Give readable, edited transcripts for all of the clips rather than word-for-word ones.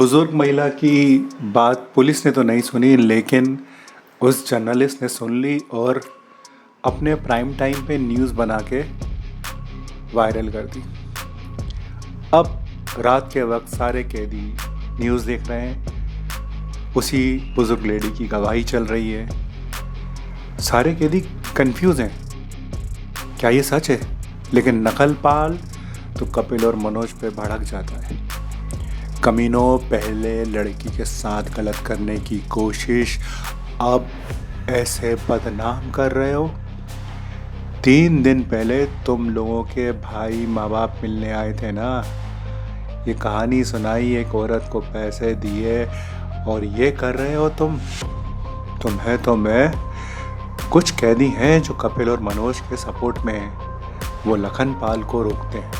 बुजुर्ग महिला की बात पुलिस ने तो नहीं सुनी, लेकिन उस जर्नलिस्ट ने सुन ली और अपने प्राइम टाइम पे न्यूज़ बना के वायरल कर दी। अब रात के वक्त सारे कैदी न्यूज़ देख रहे हैं, उसी बुजुर्ग लेडी की गवाही चल रही है। सारे कैदी कंफ्यूज हैं, क्या ये सच है? लेकिन नकलपाल तो कपिल और मनोज पे भड़क जाता है। कमीनों, पहले लड़की के साथ गलत करने की कोशिश, अब ऐसे बदनाम कर रहे हो। 3 दिन पहले तुम लोगों के भाई माँ बाप मिलने आए थे ना, ये कहानी सुनाई, एक औरत को पैसे दिए और ये कर रहे हो तुम्हें तो मैं कुछ कैदी हैं जो कपिल और मनोज के सपोर्ट में हैं, वो लखनपाल को रोकते हैं,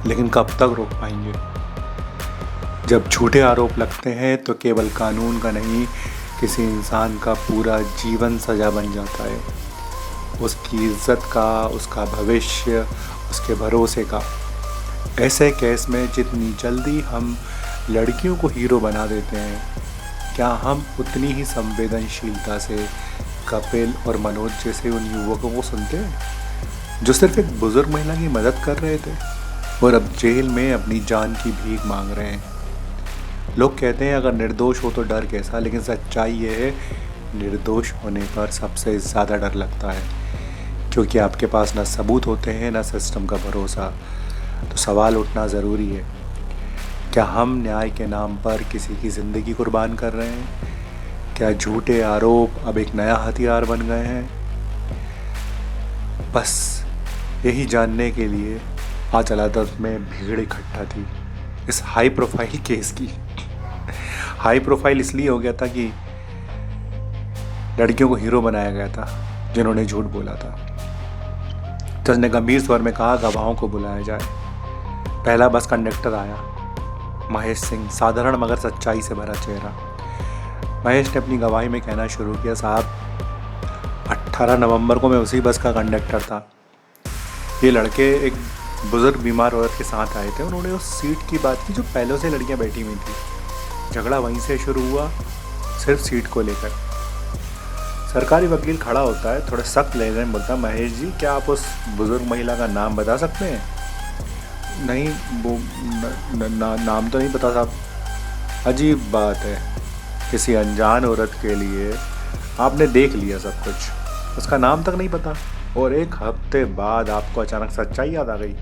लेकिन कब तक रोक पाएंगे? जब झूठे आरोप लगते हैं तो केवल कानून का नहीं, किसी इंसान का पूरा जीवन सजा बन जाता है, उसकी इज्जत का, उसका भविष्य, उसके भरोसे का। ऐसे केस में जितनी जल्दी हम लड़कियों को हीरो बना देते हैं, क्या हम उतनी ही संवेदनशीलता से कपिल और मनोज जैसे उन युवकों को सुनते हैं जो सिर्फ एक बुजुर्ग महिला की मदद कर रहे थे और अब जेल में अपनी जान की भीख मांग रहे हैं? लोग कहते हैं अगर निर्दोष हो तो डर कैसा, लेकिन सच्चाई ये है, निर्दोष होने पर सबसे ज़्यादा डर लगता है, क्योंकि आपके पास ना सबूत होते हैं ना सिस्टम का भरोसा। तो सवाल उठना ज़रूरी है, क्या हम न्याय के नाम पर किसी की ज़िंदगी कुर्बान कर रहे हैं? क्या झूठे आरोप अब एक नया हथियार बन गए हैं? बस यही जानने के लिए आज अदालत में भीड़ इकट्ठा थी इस हाई प्रोफाइल केस की। हाई प्रोफाइल इसलिए हो गया था कि लड़कियों को हीरो बनाया गया था जिन्होंने झूठ बोला था। जज ने गंभीर स्वर में कहा, गवाहों को बुलाया जाए। पहला बस कंडक्टर आया, महेश सिंह, साधारण मगर सच्चाई से भरा चेहरा। महेश ने अपनी गवाही में कहना शुरू किया, साहब 18 नवंबर को मैं उसी बस का कंडक्टर था। ये लड़के एक बुजुर्ग बीमार औरत के साथ आए थे, उन्होंने उस सीट की बात की जो पहले से लड़कियां बैठी हुई थी। झगड़ा वहीं से शुरू हुआ, सिर्फ सीट को लेकर। सरकारी वकील खड़ा होता है, थोड़ा सख्त लहजे में बोलता, महेश जी क्या आप उस बुजुर्ग महिला का नाम बता सकते हैं? नहीं, वो नाम तो नहीं पता साहब। अजीब बात है, किसी अनजान औरत के लिए आपने देख लिया सब कुछ, उसका नाम तक नहीं पता, और एक हफ्ते बाद आपको अचानक सच्चाई याद आ गई।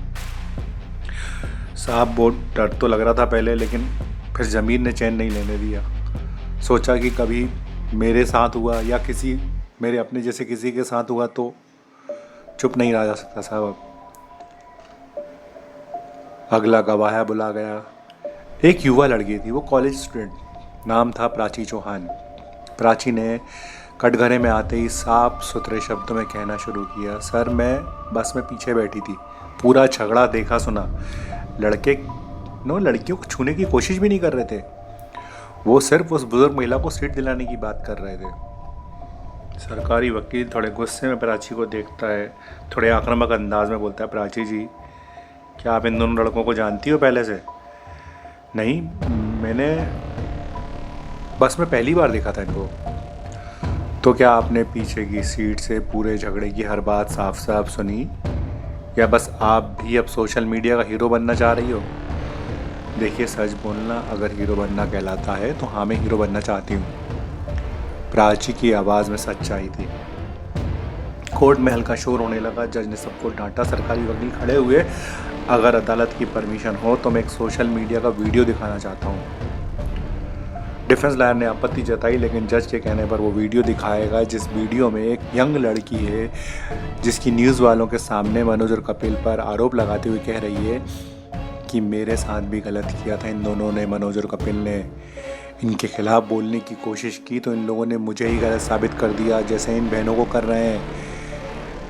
साहब बहुत डर तो लग रहा था पहले, लेकिन फिर ज़मीन ने चैन नहीं लेने दिया। सोचा कि कभी मेरे साथ हुआ या किसी मेरे अपने जैसे किसी के साथ हुआ तो चुप नहीं रहा जा सकता साहब। अब अगला गवाह बुला गया। एक युवा लड़की थी, वो कॉलेज स्टूडेंट, नाम था प्राची चौहान। प्राची ने कटघरे में आते ही साफ सुथरे शब्दों में कहना शुरू किया, सर मैं बस में पीछे बैठी थी, पूरा झगड़ा देखा सुना। लड़कियों को छूने की कोशिश भी नहीं कर रहे थे, वो सिर्फ उस बुजुर्ग महिला को सीट दिलाने की बात कर रहे थे। सरकारी वकील थोड़े गुस्से में प्राची को देखता है, थोड़े आक्रामक अंदाज में बोलता है, प्राची जी क्या आप इन दोनों लड़कों को जानती हो पहले से? नहीं, मैंने बस में पहली बार देखा था इनको। तो क्या आपने पीछे की सीट से पूरे झगड़े की हर बात साफ साफ सुनी, या बस आप भी अब सोशल मीडिया का हीरो बनना चाह रही हो? देखिए, सच बोलना अगर हीरो बनना कहलाता है तो हाँ, मैं हीरो बनना चाहती हूँ। प्राची की आवाज़ में सच्चाई थी। कोर्ट में हल्का शोर होने लगा। जज ने सबको डांटा। सरकारी वकील खड़े हुए, अगर अदालत की परमिशन हो तो मैं एक सोशल मीडिया का वीडियो दिखाना चाहता हूँ। डिफेंस लॉयर ने आपत्ति जताई, लेकिन जज के कहने पर वो वीडियो दिखाएगा जिस वीडियो में एक यंग लड़की है जिसकी न्यूज़ वालों के सामने मनोज और कपिल पर आरोप लगाते हुए कह रही है कि मेरे साथ भी गलत किया था इन दोनों ने। मनोज और कपिल ने इनके खिलाफ बोलने की कोशिश की तो इन लोगों ने मुझे ही गलत साबित कर दिया, जैसे इन बहनों को कर रहे हैं।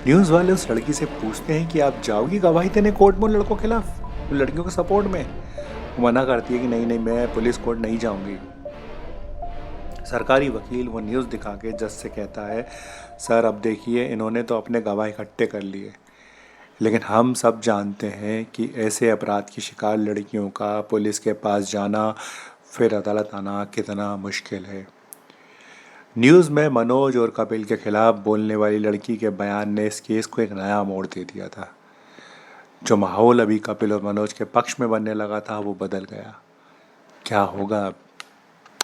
न्यूज़ वाले उस लड़की से पूछते हैं कि आप जाओगी गवाही देने कोर्ट में उन लड़कों के खिलाफ, उन लड़कियों के सपोर्ट में? वो मना करती है कि नहीं, मैं पुलिस कोर्ट नहीं जाऊंगी। सरकारी वकील वो न्यूज़ दिखा के जज से कहता है, सर अब देखिए, इन्होंने तो अपने गवाह इकट्ठे कर लिए, लेकिन हम सब जानते हैं कि ऐसे अपराध की शिकार लड़कियों का पुलिस के पास जाना फिर अदालत आना कितना मुश्किल है। न्यूज़ में मनोज और कपिल के खिलाफ बोलने वाली लड़की के बयान ने इस केस को एक नया मोड़ दे दिया था। जो माहौल अभी कपिल और मनोज के पक्ष में बनने लगा था वो बदल गया। क्या होगा अब?